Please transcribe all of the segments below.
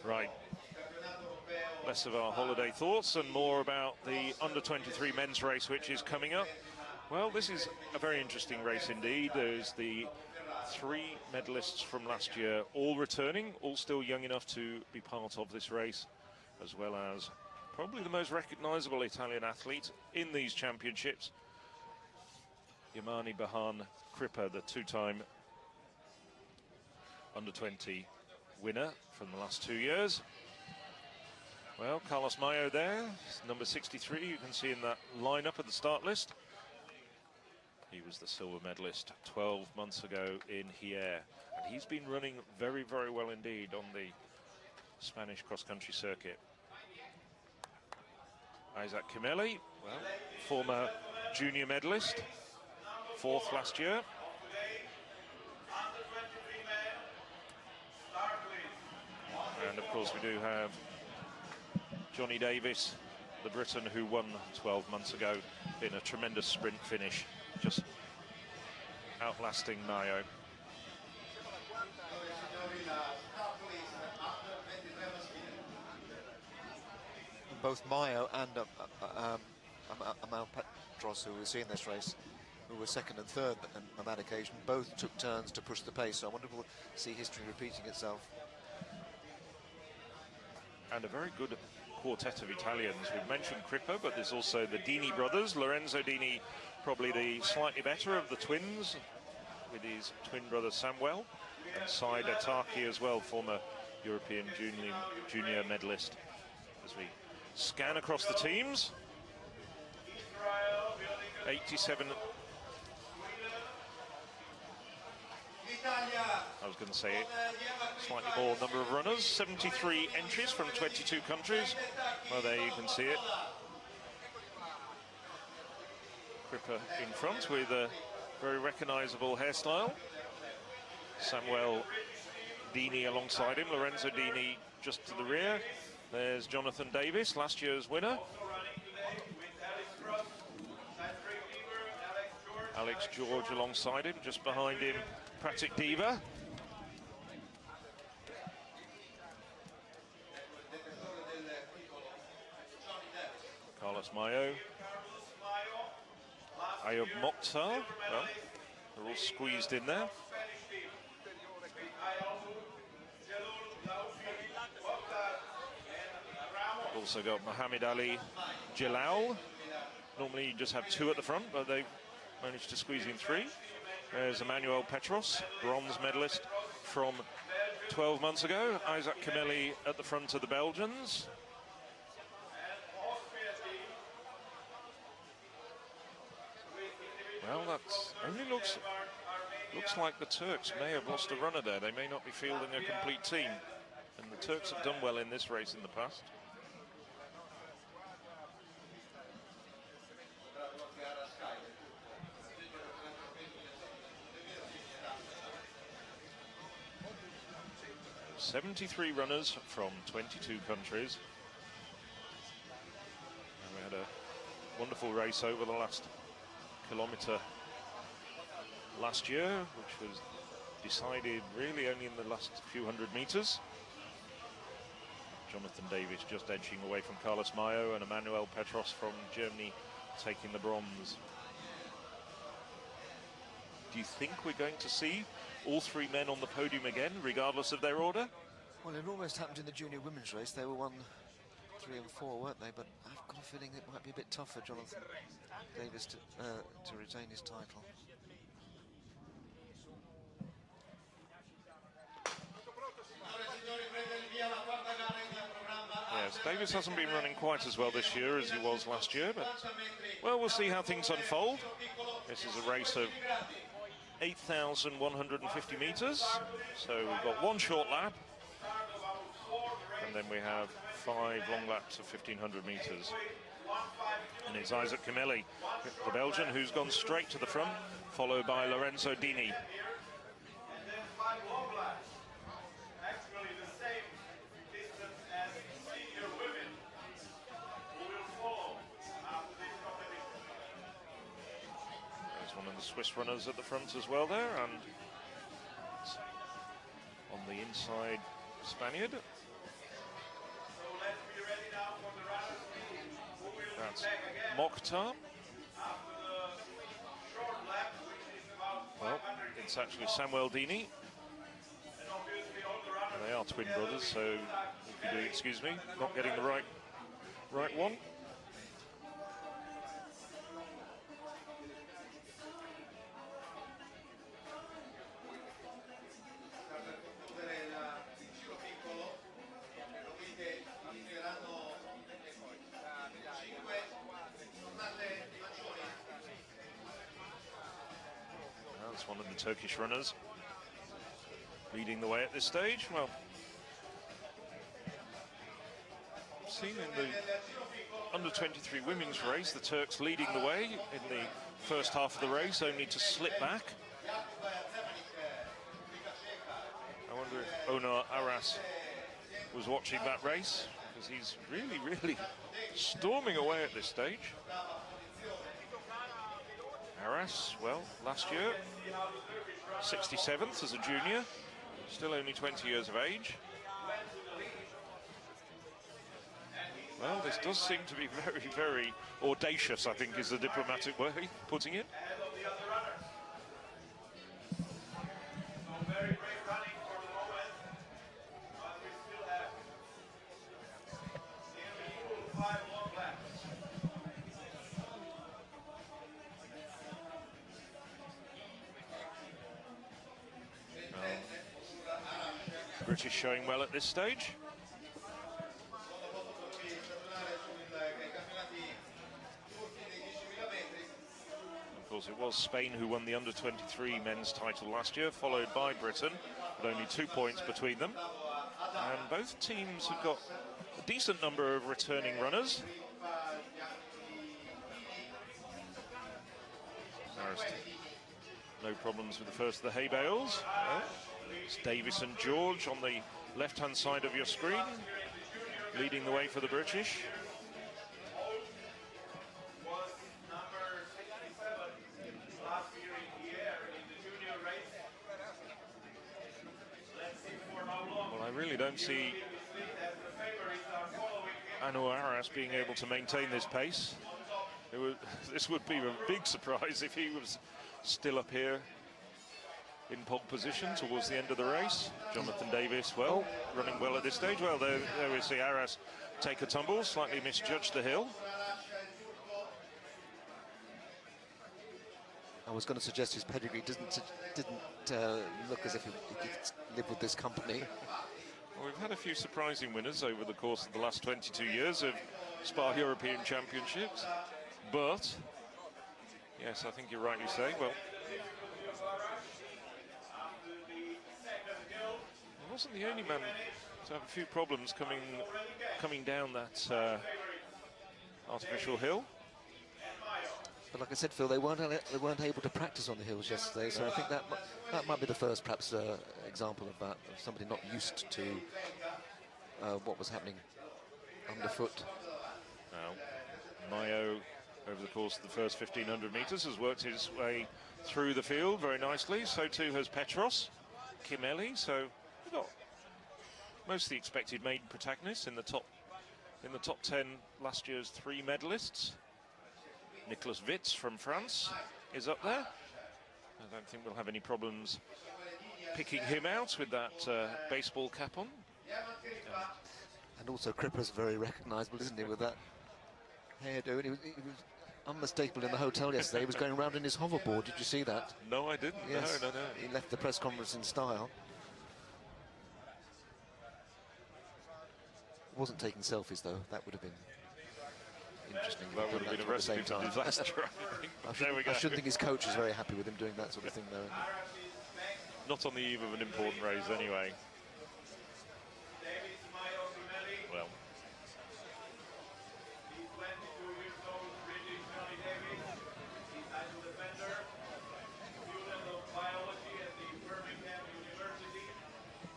Right. Less of our holiday thoughts and more about the under-23 men's race, which is coming up. Well, this is a very interesting race indeed. There's the 3 medalists from last year, all returning, all still young enough to be part of this race, as well as probably the most recognisable Italian athlete in these championships, Yemaneberhan Crippa, the 2-time under-20 winner from the last 2 years. Well, Carlos Mayo there, number 63, you can see in that lineup at the start list. He was the silver medalist 12 months ago in Hier, and he's been running very, very well indeed on the Spanish cross-country circuit. Isaac Kimeli, well, former junior medalist, 4th last year. And of course we do have Johnny Davis, the Briton who won 12 months ago in a tremendous sprint finish, just outlasting Mayo. Both Mayo and Amal Petros, who we see in this race, who were 2nd and 3rd on that occasion, both took turns to push the pace. So I wonder if we'll see history repeating itself. And a very good quartet of Italians. We've mentioned Crippa, but there's also the Dini brothers. Lorenzo Dini, probably the slightly better of the twins, with his twin brother Samuel, and Said Ataki as well, former European junior medalist. As we scan across the teams, 87. I was going to say slightly more number of runners, 73 entries from 22 countries. Well, there you can see it. Crippa in front with a very recognisable hairstyle. Samuel Dini alongside him, Lorenzo Dini just to the rear. There's Jonathan Davis, last year's winner. Alex George alongside him, just behind him, Pratik Diva. Carlos Mayo. Ayub Mokhtar. Well, they're all squeezed in there. Also got Mohammed Ali Jalal. Normally you just have 2 at the front, but they've managed to squeeze in 3. There's Emmanuel Petros, bronze medalist from 12 months ago. Isaac Kimeli at the front of the Belgians. Well, that only looks like the Turks may have lost a runner there. They may not be fielding a complete team. And the Turks have done well in this race in the past. '73 runners from 22 countries. And we had a wonderful race over the last kilometre last year, which was decided really only in the last few hundred metres. Jonathan Davis just edging away from Carlos Mayo, and Emmanuel Petros from Germany taking the bronze. Do you think we're going to see all 3 men on the podium again, regardless of their order? Well, it almost happened in the junior women's race. They were 1, 3 and 4, weren't they? But I've got a feeling it might be a bit tough for Jonathan Davis to retain his title. Yes, Davis hasn't been running quite as well this year as he was last year, but, well, we'll see how things unfold. This is a race of 8,150 metres, so we've got 1 short lap, and then we have 5 long laps of 1,500 metres. And it's Isaac Kimeli, the Belgian, who's gone straight to the front, followed by Lorenzo Dini. One of the Swiss runners at the front as well there, and on the inside, Spaniard. That's Mokhtar. Well, it's actually Samuel Dini. They are twin brothers, so if you do excuse me, not getting the right one. That's one of the Turkish runners leading the way at this stage. Well, seen in the under-23 women's race, the Turks leading the way in the first half of the race, only to slip back. I wonder if Onar Aras was watching that race, because he's really storming away at this stage. Aras, well, last year, 67th as a junior, still only 20 years of age. Well, this does seem to be very audacious, I think is the diplomatic way of putting it. British showing well at this stage. Of course, it was Spain who won the under-23 men's title last year, followed by Britain, with only 2 points between them. And both teams have got a decent number of returning runners. No problems with the first of the hay bales. Well, it's Davis and George on the left-hand side of your screen, leading the way for the British. Well, I really don't see Anwar Aras being able to maintain this pace. This would be a big surprise if he was still up here in pole position towards the end of the race. Jonathan Davis, well, running well at this stage. Well, there we see Aras take a tumble, slightly misjudged the hill. I was going to suggest his pedigree didn't look as if he could live with this company. Well, we've had a few surprising winners over the course of the last 22 years of Spa European Championships, but yes, I think you're rightly saying, well, he wasn't the only man to have a few problems coming down that artificial hill. But like I said, Phil, they weren't able to practice on the hills yesterday, so I think that might be the first, perhaps, example of that, of somebody not used to what was happening underfoot. Now, Mayo, over the course of the first 1,500 metres, has worked his way through the field very nicely. So too has Petros, Kimeli. So we've got most of the expected maiden protagonists in the top 10 last year's 3 medalists. Nicolas Witz from France is up there. I don't think we'll have any problems picking him out with that baseball cap on. And also Crippa's very recognisable, isn't he, with that hairdo? He was unmistakable in the hotel yesterday. He was going around in his hoverboard. Did you see that? No, I didn't. Yes. No. He left the press conference in style. Wasn't taking selfies, though. That would have been interesting. That would have been a recipe for disaster, I think. There we go. I shouldn't think his coach is very happy with him doing that sort of thing, though. Not on the eve of an important race, anyway. Well.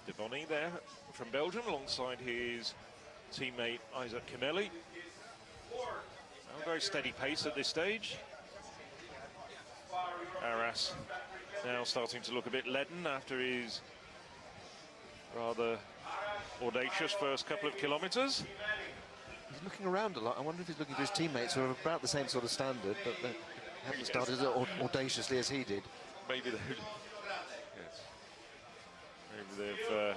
Devoni there from Belgium, alongside his teammate Isaac Kimeli. A very steady pace at this stage. Aras now starting to look a bit leaden after his rather audacious first couple of kilometres. He's looking around a lot. I wonder if he's looking for his teammates who are about the same sort of standard, but they haven't started as audaciously as he did. Maybe they've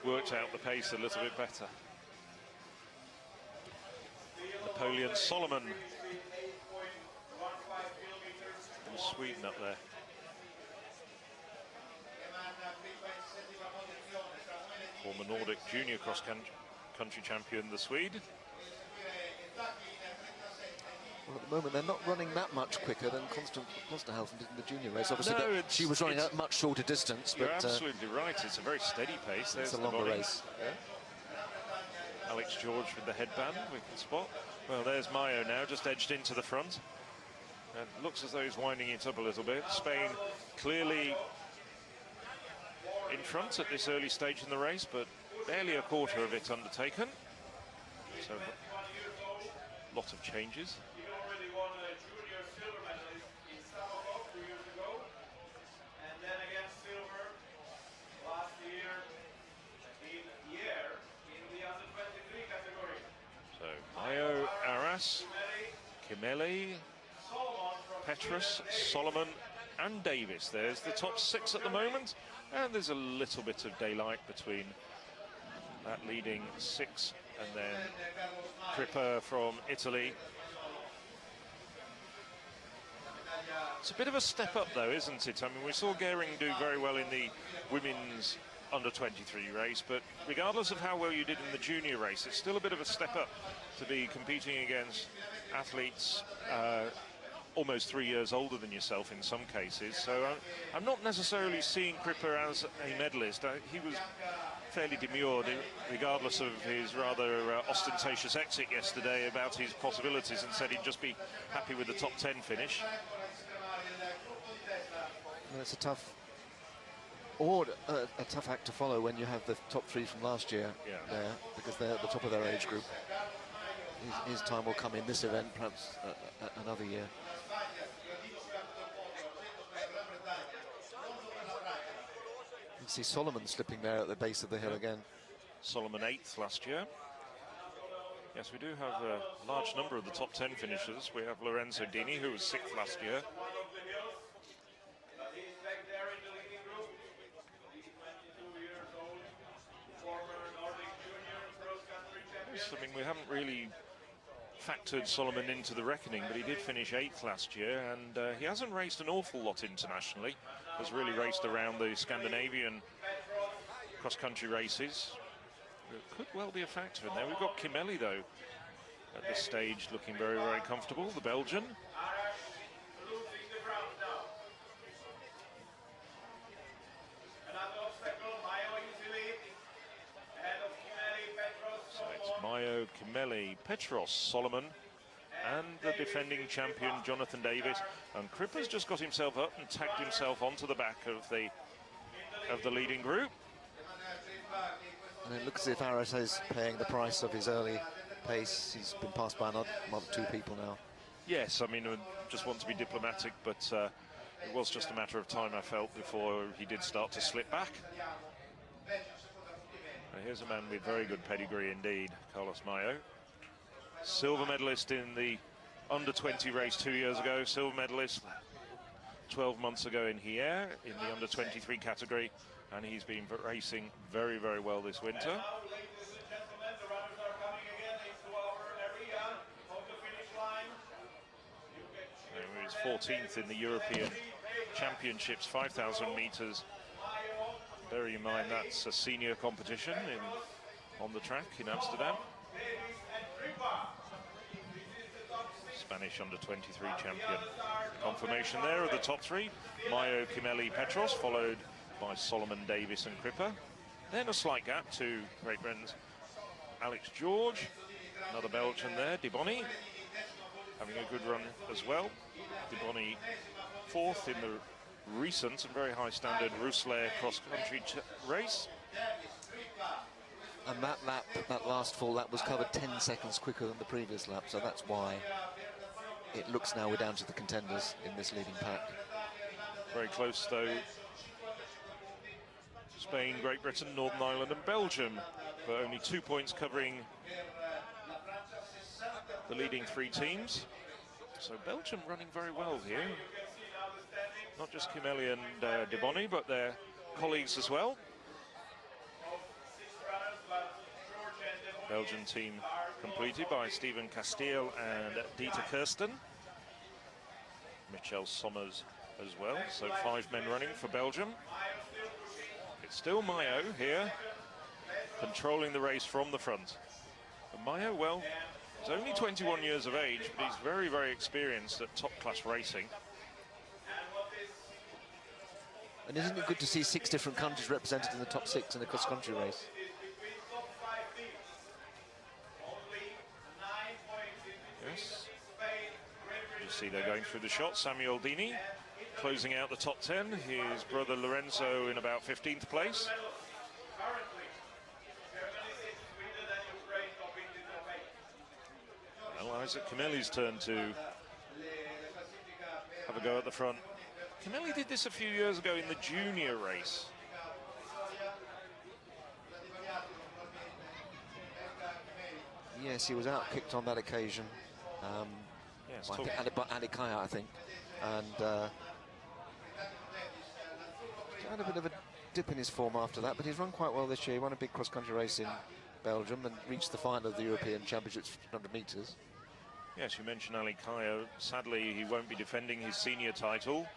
worked out the pace a little bit better. Napoleon Solomon from Sweden up there. Former Nordic junior cross-country champion, the Swede. Well, at the moment, they're not running that much quicker than Konstantin did in the junior race. Obviously, no, she was running a much shorter distance. You're but, absolutely right. It's a very steady pace. It's a longer race. Yeah. Alex George with the headband, we can spot. Well, there's Mayo now, just edged into the front. And looks as though he's winding it up a little bit. Spain clearly in front at this early stage in the race, but barely a quarter of it undertaken. So, a lot of changes. So, Mayo, Arras, Kimeli, Petrus, Solomon and Davis. There's the top 6 at the moment, and there's a little bit of daylight between that leading 6 and then Crippa from Italy. It's a bit of a step up though, isn't it? I mean, we saw Gehring do very well in the women's under-23 race, but regardless of how well you did in the junior race, it's still a bit of a step up to be competing against athletes almost 3 years older than yourself in some cases. So I'm not necessarily seeing Crippa as a medalist. He was fairly demure, regardless of his rather ostentatious exit yesterday about his possibilities, and said he'd just be happy with the top 10 finish. Well, it's a tough a tough act to follow when you have the top 3 from last year there, because they're at the top of their age group. His time will come in this event, perhaps another year. You can see Solomon slipping there at the base of the hill again. Solomon 8th last year. Yes, we do have a large number of the top 10 finishers. We have Lorenzo Dini, who was 6th last year. I mean, we haven't really factored Solomon into the reckoning, but he did finish 8th last year, and he hasn't raced an awful lot internationally. Has really raced around the Scandinavian cross-country races. It could well be a factor in there. We've got Kimeli, though, at this stage, looking very, very comfortable, the Belgian. So it's Mayo, Kimeli, Petros, Solomon, and the defending champion Jonathan Davis. And Crippa's just got himself up and tagged himself onto the back of the leading group. And it looks as if Arras is paying the price of his early pace. He's been passed by another 2 people now. Yes, I mean, I just want to be diplomatic, but it was just a matter of time, I felt, before he did start to slip back. Here's a man with very good pedigree indeed, Carlos Mayo. Silver medalist in the under-20 race 2 years ago, silver medalist 12 months ago in Hier in the under-23 category, and he's been racing very, very well this winter. And he was 14th in the European Championships, 5,000 metres. Bear in mind that's a senior competition on the track in Amsterdam. Spanish under-23 champion. Confirmation there of the top 3. Mayo, Kimeli, Petros, followed by Solomon, Davis and Crippa. Then a slight gap to Great Britain's Alex George. Another Belgian there, Diboni, having a good run as well. Diboni 4th in the recent and very high standard Rousselet cross-country race. And that lap, that last full lap, was covered 10 seconds quicker than the previous lap, so that's why it looks now we're down to the contenders in this leading pack. Very close though. Spain, Great Britain, Northern Ireland and Belgium but only 2 points covering the leading 3 teams. So Belgium running very well here. Not just Kimeli and De Bonny, but their colleagues as well. Belgian team completed by Steven Castile and Dieter Kirsten. Michel Sommers as well, so 5 men running for Belgium. It's still Mayo here, controlling the race from the front. And Mayo, well, he's only 21 years of age, but he's very, very experienced at top-class racing. And isn't it good to see 6 different countries represented in the top 6 in the cross-country race? Yes. You see they're going through the shot. Samuel Dini closing out the top 10. His brother Lorenzo in about 15th place. Well, Isaac Kimeli's turn to have a go at the front. Kimeli did this a few years ago in the junior race. Yes, he was out-kicked on that occasion. Yes, by Alikaya, I think. And had a bit of a dip in his form after that, but he's run quite well this year. He won a big cross-country race in Belgium and reached the final of the European Championships 100 metres. Yes, you mentioned Ali Kaya. Sadly, he won't be defending his senior title.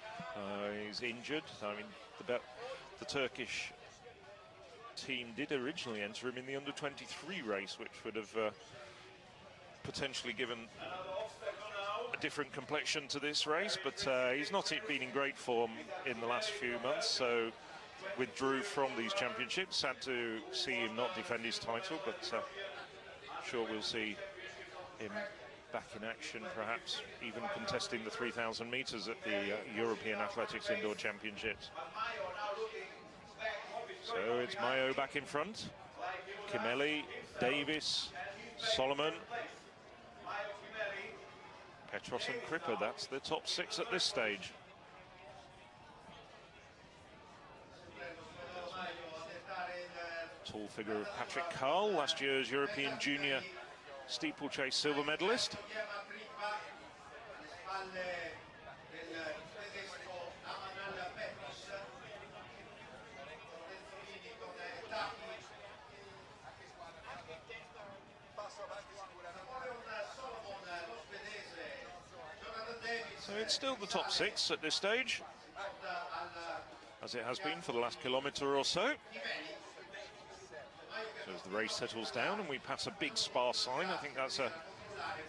He's injured. I mean, the Turkish team did originally enter him in the under-23 race, which would have potentially given a different complexion to this race, but he's not been in great form in the last few months, so withdrew from these championships. Sad to see him not defend his title, but sure we'll see him back in action, perhaps even contesting the 3,000 metres at the European Athletics Indoor Championships. So it's Mayo back in front. Kimeli, Davis, Solomon, Petros and Crippa. That's the top 6 at this stage. Tall figure of Patrick Carl, last year's European Junior steeplechase silver medalist. So it's still the top 6 at this stage, as it has been for the last kilometre or so. So as the race settles down and we pass a big Spa sign, I think that's a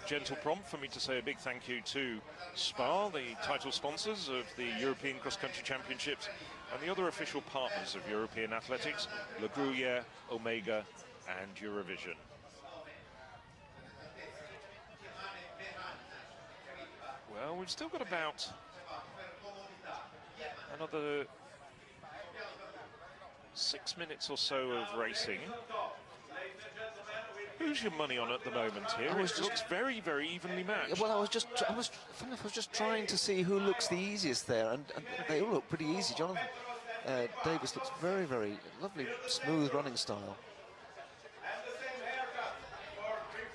gentle prompt for me to say a big thank you to Spa, the title sponsors of the European Cross Country Championships and the other official partners of European Athletics, Le Gruyere, Omega and Eurovision. Well, we've still got about another 6 minutes or so of racing. Who's your money on at the moment here? It looks very, very evenly matched. Well, I was just trying to see who looks the easiest there, and they all look pretty easy. Jonathan Davis looks very, very lovely, smooth running style.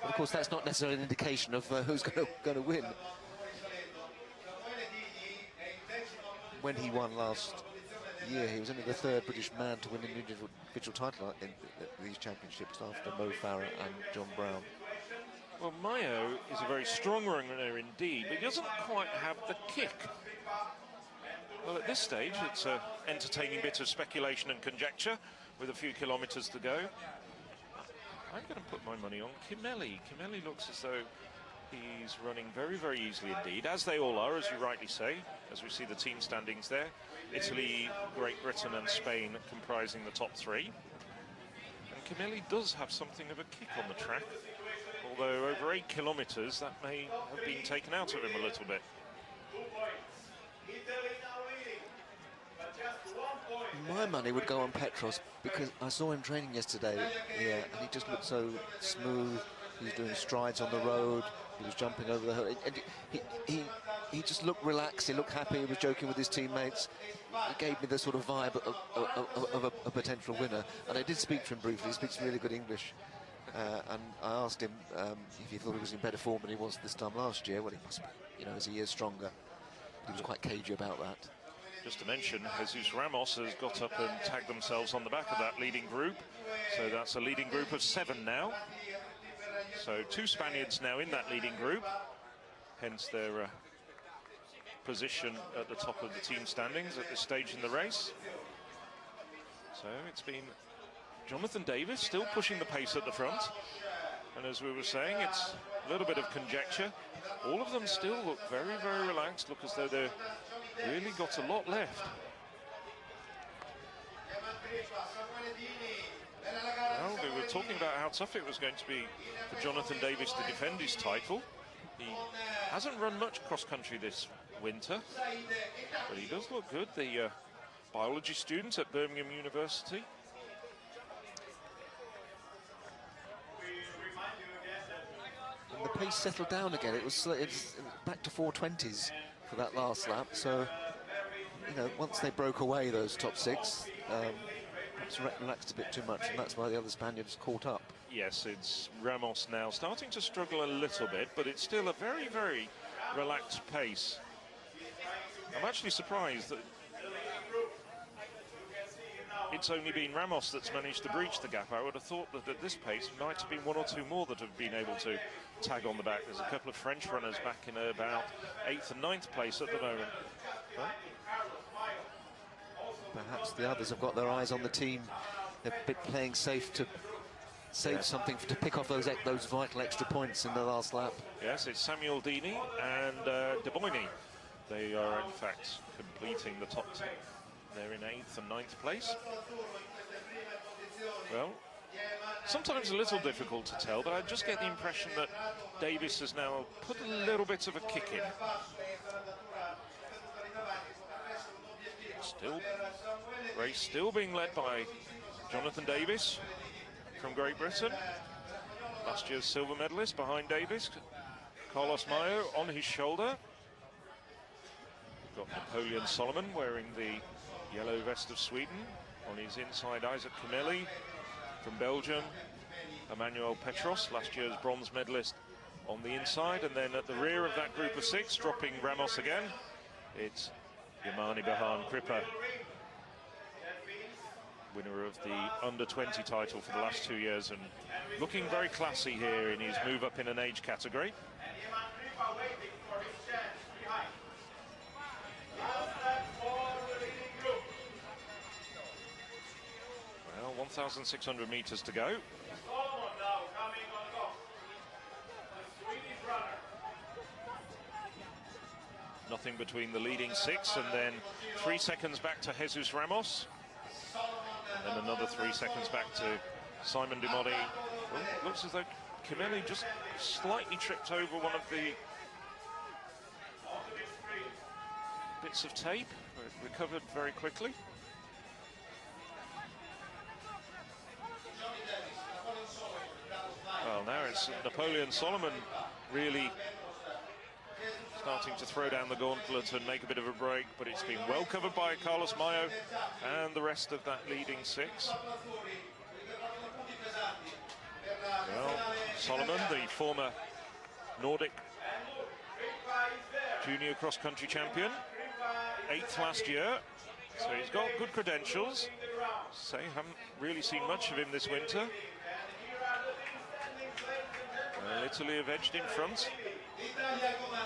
But of course, that's not necessarily an indication of who's going to win. When he won last year, he was only the 3rd British man to win an individual title in these championships after Mo Farah and John Brown. Well, Mayo is a very strong runner indeed, but he doesn't quite have the kick. Well, at this stage, it's an entertaining bit of speculation and conjecture with a few kilometres to go. I'm going to put my money on Kimeli. Kimeli looks as though he's running very, very easily indeed, as they all are, as you rightly say, as we see the team standings there. Italy, Great Britain and Spain comprising the top 3. And Kimeli does have something of a kick on the track, although over 8 kilometres that may have been taken out of him a little bit. My money would go on Petros, because I saw him training yesterday here, and he just looked so smooth. He was doing strides on the road. He was jumping over the hill. And he just looked relaxed, he looked happy, he was joking with his teammates. He gave me the sort of vibe of a potential winner. And I did speak to him briefly. He speaks really good English. And I asked him if he thought he was in better form than he was this time last year. Well, he must be, you know, as he is stronger. He was quite cagey about that. Just to mention, Jesus Ramos has got up and tagged themselves on the back of that leading group. So that's a leading group of 7 now. So 2 Spaniards now in that leading group. Hence their position at the top of the team standings at this stage in the race. So it's been Jonathan Davis still pushing the pace at the front. And as we were saying, it's a little bit of conjecture. All of them still look very, very relaxed, look as though they've really got a lot left. Well, we were talking about how tough it was going to be for Jonathan Davis to defend his title. He hasn't run much cross-country this winter, but he does look good, the biology student at Birmingham University. And the pace settled down again. It's back to 4:20s for that last lap. So, you know, once they broke away, those top 6, perhaps relaxed a bit too much, and that's why the other Spaniards caught up. Yes, it's Ramos now starting to struggle a little bit, but it's still a very, very relaxed pace. I'm actually surprised that it's only been Ramos that's managed to breach the gap. I would have thought that at this pace might have been 1 or 2 more that have been able to tag on the back. There's a couple of French runners back in about 8th and 9th place at the moment. Perhaps the others have got their eyes on the team. They're a bit playing safe to save something to pick off those vital extra points in the last lap. Yes, it's Samuel Dini and De Boigny. They are in fact completing the top 10. They're in 8th and 9th place. Well, sometimes a little difficult to tell, but I just get the impression that Davis has now put a little bit of a kick in. Race still being led by Jonathan Davis from Great Britain. Last year's silver medalist behind Davis. Carlos Mayo on his shoulder. Got Napoleon Solomon wearing the yellow vest of Sweden. On his inside, Isaac Kimeli from Belgium. Emmanuel Petros, last year's bronze medalist, on the inside. And then at the rear of that group of 6, dropping Ramos again, it's Yemaneberhan Crippa, winner of the under-20 title for the last 2 years, and looking very classy here in his move up in an age category. Well, 1,600 meters to go. Nothing between the leading 6, and then 3 seconds back to Jesus Ramos. And then another 3 seconds back to Simon Dimodi. Well, looks as though Kimeli just slightly tripped over one of the bits of tape. It recovered very quickly. Well, now it's Napoleon Solomon really starting to throw down the gauntlet and make a bit of a break, but it's been well covered by Carlos Mayo and the rest of that leading 6. Well, Solomon, the former Nordic junior cross-country champion, 8th last year, so he's got good credentials. So haven't really seen much of him this winter. Well, Italy have edged in front.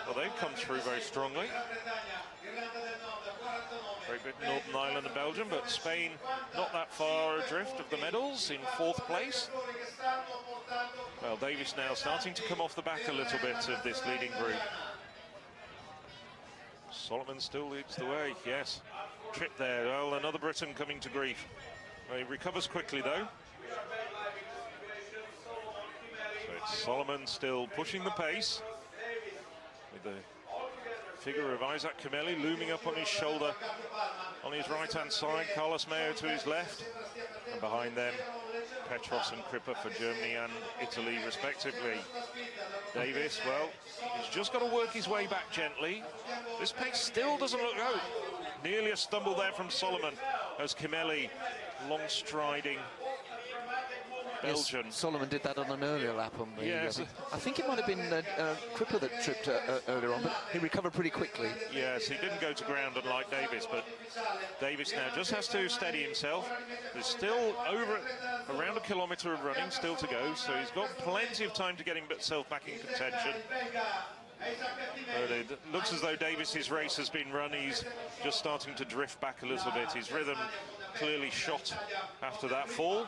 Well, they've come through very strongly. Great Britain, Northern Ireland and Belgium, but Spain not that far adrift of the medals in 4th place. Well, Davis now starting to come off the back a little bit of this leading group. Solomon still leads the way, yes. Trip there, well, another Briton coming to grief. Well, he recovers quickly though. So it's Solomon still pushing the pace, with the figure of Isaac Kimeli looming up on his shoulder on his right-hand side, Carlos Mayo to his left, and behind them Petros and Crippa for Germany and Italy, respectively. Davis, well, he's just got to work his way back gently. This pace still doesn't look out. Nearly a stumble there from Solomon as Kimeli, long striding Belgian. Yes, Solomon did that on an earlier lap on the... Yes. I think it might have been Crippa that tripped earlier on, but he recovered pretty quickly. Yes, he didn't go to ground unlike Davis, but Davis now just has to steady himself. There's still around a kilometre of running still to go, so he's got plenty of time to get himself back in contention. But it looks as though Davis's race has been run. He's just starting to drift back a little bit. His rhythm clearly shot after that fall.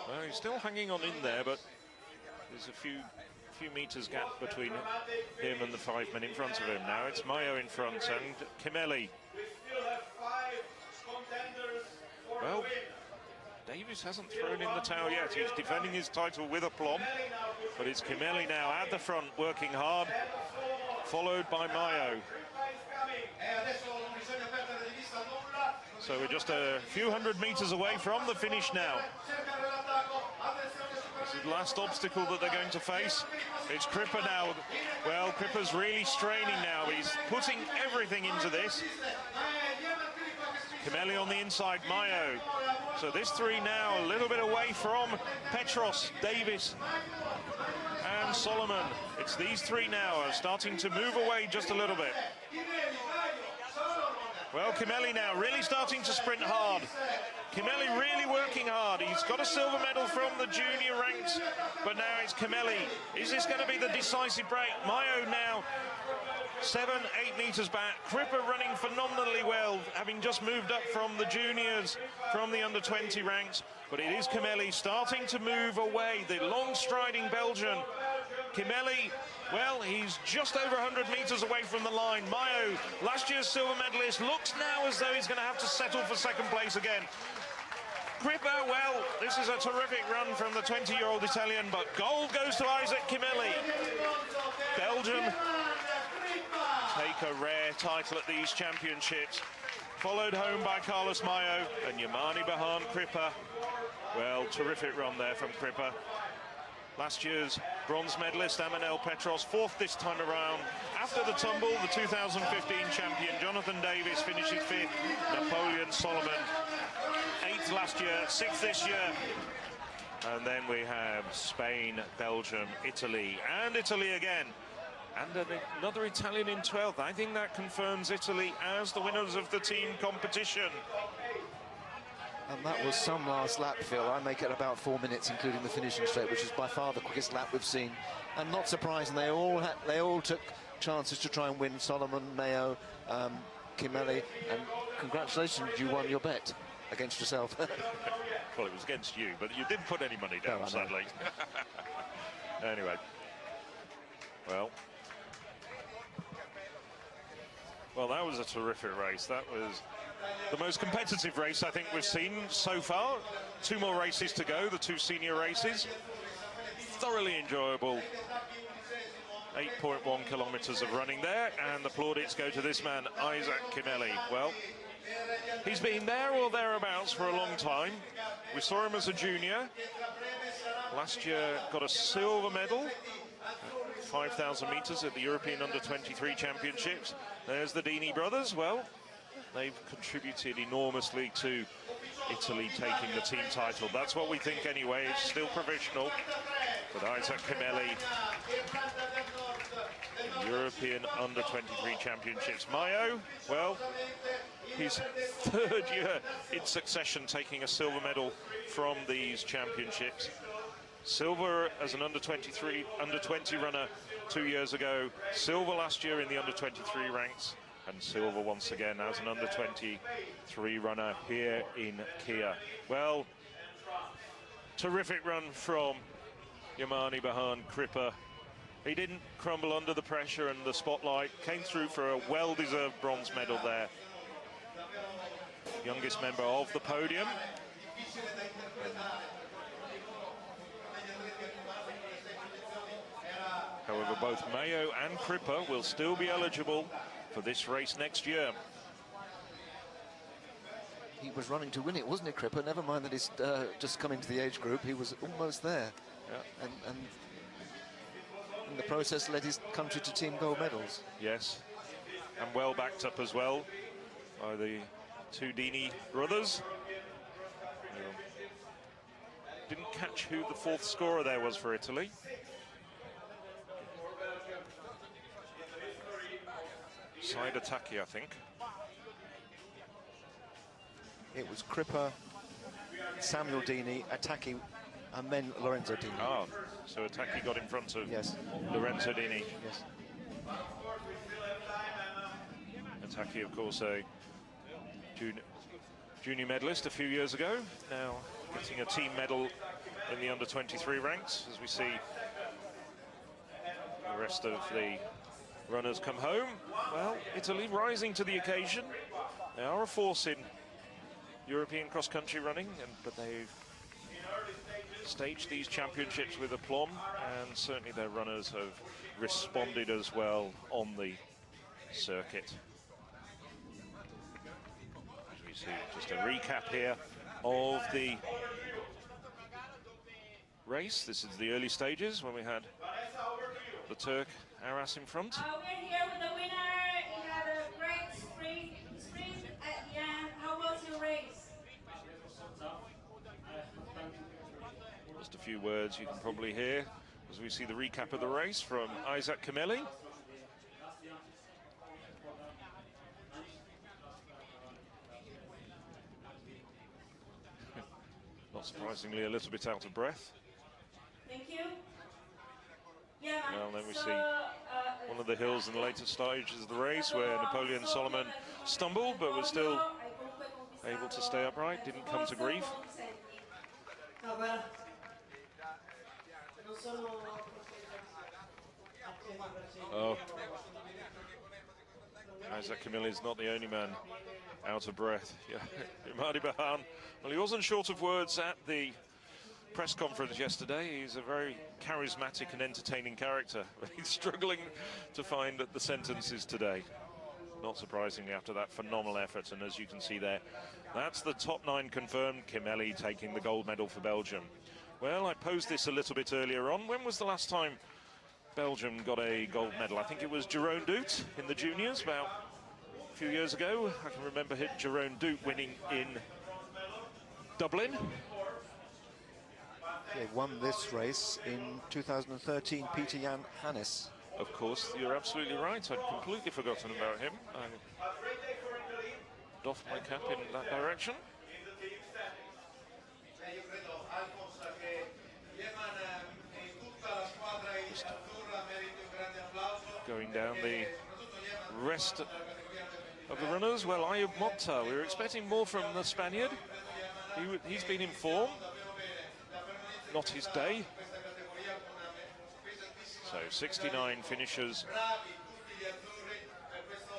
Well, he's still hanging on in there, but there's a few metres gap between him and the 5 men in front of him now. It's Mayo in front and Kimeli. Well, Davis hasn't thrown in the towel yet. He's defending his title with aplomb, but it's Kimeli now at the front, working hard, followed by Mayo. So we're just a few hundred metres away from the finish now. This is the last obstacle that they're going to face. It's Crippa now. Well, Crippa's really straining now. He's putting everything into this. Kimeli on the inside, Mayo. So this three now a little bit away from Petros, Davis and Solomon. It's these three now are starting to move away just a little bit. Well, Kimeli now really starting to sprint hard. Kimeli really working hard. He's got a silver medal from the junior ranks, but now it's Kimeli. Is this going to be the decisive break? Mayo now 7-8 metres back. Crippa running phenomenally well, having just moved up from the juniors, from the under-20 ranks. But it is Kimeli starting to move away, the long-striding Belgian. Kimeli, well, he's just over 100 metres away from the line. Mayo, last year's silver medalist, looks now as though he's going to have to settle for second place again. Crippa, well, this is a terrific run from the 20-year-old Italian, but gold goes to Isaac Kimeli. Belgium take a rare title at these championships, followed home by Carlos Mayo and Yemaneberhan Crippa. Well, terrific run there from Crippa. Last year's bronze medalist, Petros, fourth this time around. After the tumble, the 2015 champion, Jonathan Davis, finishes fifth. Napoleon Solomon, eighth last year, sixth this year. And then we have Spain, Belgium, Italy, and Italy again. And another Italian in 12th. I think that confirms Italy as the winners of the team competition. And that was some last lap, Phil. I make it about 4 minutes, including the finishing straight, which is by far the quickest lap we've seen. And not surprising, they all took chances to try and win. Solomon, Mayo, Kimeli, and congratulations, you won your bet against yourself. Well, it was against you, but you didn't put any money down, no, sadly. Anyway, well, that was a terrific race. That was the most competitive race I think we've seen so far. 2 more races to go, the 2 senior races. Thoroughly enjoyable. 8.1 kilometres of running there, and the plaudits go to this man, Isaac Kimeli. Well, he's been there or thereabouts for a long time. We saw him as a junior. Last year got a silver medal, 5,000 metres at the European Under-23 Championships. There's the Dini brothers. Well, they've contributed enormously to Italy taking the team title. That's what we think anyway. It's still provisional. But Isaac Kimeli, European Under-23 Championships. Mayo, well, his 3rd year in succession taking a silver medal from these championships. Silver as an under-23, under-20 runner 2 years ago. Silver last year in the under-23 ranks. And silver once again as an under-23 runner here in Chia. Well, terrific run from Yemaneberhan Crippa. He didn't crumble under the pressure and the spotlight. Came through for a well-deserved bronze medal there. Youngest member of the podium. However, both Mayo and Crippa will still be eligible for this race next year. He was running to win it, wasn't it, Crippa? Never mind that he's just come into the age group, he was almost there. Yeah. And in the process led his country to team gold medals. Yes, and well backed up as well by the two Dini brothers. Didn't catch who the fourth scorer there was for Italy. Side attacking, I think. It was Crippa, Samuel Dini, Attacchi, and then Lorenzo Dini. Ah, so Attacchi got in front of yes. Lorenzo Dini. Yes. Attacchi, of course, a junior medalist a few years ago, now getting a team medal in the under-23 ranks, as we see the rest of the runners come home. Well, Italy rising to the occasion. They are a force in European cross-country running, but they've staged these championships with aplomb, and certainly their runners have responded as well on the circuit. As we see, just a recap here of the race. This is the early stages when we had the Turk Aras in front. We're here with the winner. He had a great sprint at the end. How was your race? Just a few words you can probably hear as we see the recap of the race from Isaac Kimeli. Not surprisingly, a little bit out of breath. Thank you. Yeah. Well, then we see one of the hills in the later stages of the race where Napoleon Solomon stumbled, but was still able to stay upright, didn't come to grief. Oh, Isaac Kimeli is not the only man out of breath. Yeah, Yemaneberhan. Well, he wasn't short of words at the press conference yesterday. He's a very charismatic and entertaining character, but he's struggling to find the sentences today. Not surprisingly after that phenomenal effort, and as you can see there, that's the top 9 confirmed. Kimeli taking the gold medal for Belgium. Well, I posed this a little bit earlier on. When was the last time Belgium got a gold medal? I think it was Jeroen Doet in the juniors about a few years ago. I can remember Jeroen Doet winning in Dublin. They won this race in 2013, Peter Jan Hannes. Of course, you're absolutely right. I'd completely forgotten about him. I doffed my cap in that direction. Just going down the rest of the runners. Well, Ayub Mokhtar, we were expecting more from the Spaniard. He's been in form. Not his day. So 69 finishers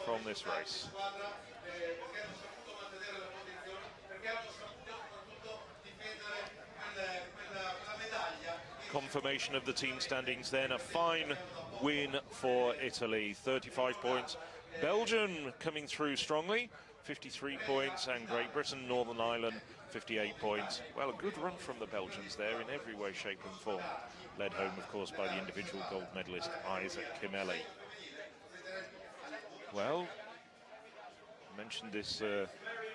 from this race. Confirmation of the team standings then. A fine win for Italy, 35 points. Belgium coming through strongly, 53 points, and Great Britain, Northern Ireland, 58 points. Well, a good run from the Belgians there in every way, shape and form. Led home, of course, by the individual gold medalist, Isaac Kimeli. Well, I mentioned this a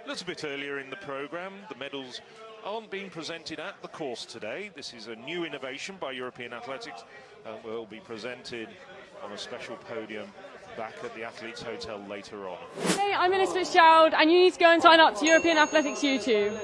little bit earlier in the programme. The medals aren't being presented at the course today. This is a new innovation by European Athletics and will be presented on a special podium back at the Athletes Hotel later on. Hey, I'm Elizabeth Fitzgerald, and you need to go and sign up to European Athletics YouTube.